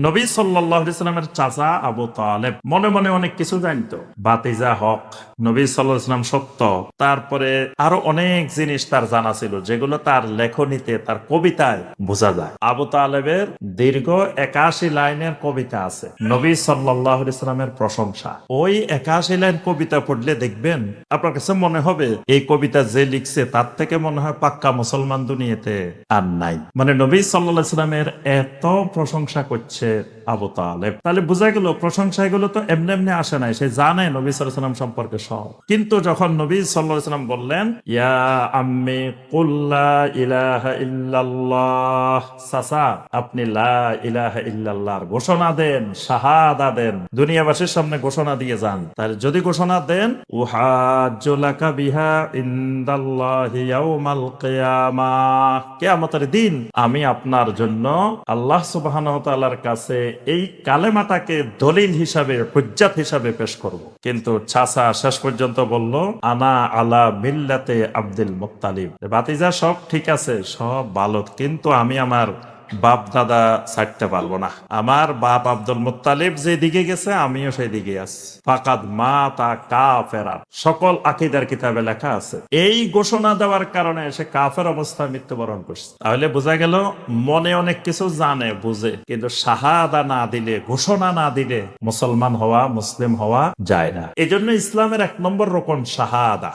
নবী সাল্লাল্লাহু আলাইহি সাল্লামের চাচা আবু তালেব মনে মনে অনেক কিছু জানতো। বাতিজা হক, নবী সাল্লাল্লাহু আলাইহি সাল্লাম সত্য, তারপরে আরো অনেক জিনিস তার জানা ছিল যেগুলো তার লেখনীতে, তার কবিতায় বোঝা যায়। আবু তালেবের দীর্ঘ ৮১ লাইনের কবিতা আছে নবী সাল্লাল্লাহু আলাইহি সাল্লামের প্রশংসা। ওই ৮১ লাইন কবিতা পড়লে দেখবেন আপনার কাছে মনে হবে এই কবিতা যে লিখছে তার থেকে মনে হয় পাক্কা মুসলমান দুনিয়াতে আর নাই। মানে নবী সাল্লাল্লাহু আলাইহি সাল্লামের এত প্রশংসা করছে আবু তালেব, তাহলে বোঝা গেল প্রশংসা এগুলো তো এমনি এমনি আসে নাই, সে জানে নবী সাল্লাল্লাহু আলাইহি সাল্লাম সম্পর্কে সব। কিন্তু যখন নবী সাল্লাল্লাহু আলাইহি সাল্লাম বললেন ইয়া আম্মি কুল লা ইলাহা ইল্লাল্লাহ, চাচা আপনি লা ইলাহা ইল্লাল্লাহর ঘোষণা দেন, শাহাদা দেন, দুনিয়াবাসীর সামনে ঘোষণা দিয়ে যান। তাহলে যদি ঘোষণা দেন উহাজ্জু লাকা বিহা ইনদাল্লাহি ইয়াউমাল কিয়ামাহ, কিয়ামতের দিন আমি আপনার জন্য আল্লাহ সুবহানাহু ওয়া তাআলার কাছে এই কালেমাটাকে দলিল হিসাবে, হুজ্জাত হিসাবে পেশ করব। কিন্তু চাচা শেষ পর্যন্ত বলল আনা আলা মিল্লাতে আব্দুল মুত্তালিব, ভাতিজা সব ঠিক আছে, সব ভালো, কিন্তু আমি আমার বাপ দাদা ছাড়তে পারবো না। আমার বাপ আব্দুল মুত্তালিব যে দিকে গেছে আমিও সেই দিকে আছি। ফাকাদ মাতা কাফেরা, সকল আকীদার কিতাবে লেখা আছে এই ঘোষণা দেওয়ার কারণে সে কাফের অবস্থায় মৃত্যুবরণ করছে। তাহলে বোঝা গেল মনে অনেক কিছু জানে, বুঝে, কিন্তু শাহাদা না দিলে, ঘোষণা না দিলে মুসলমান হওয়া, মুসলিম হওয়া যায় না। এই জন্য ইসলামের ১ নম্বর রকম শাহাদা।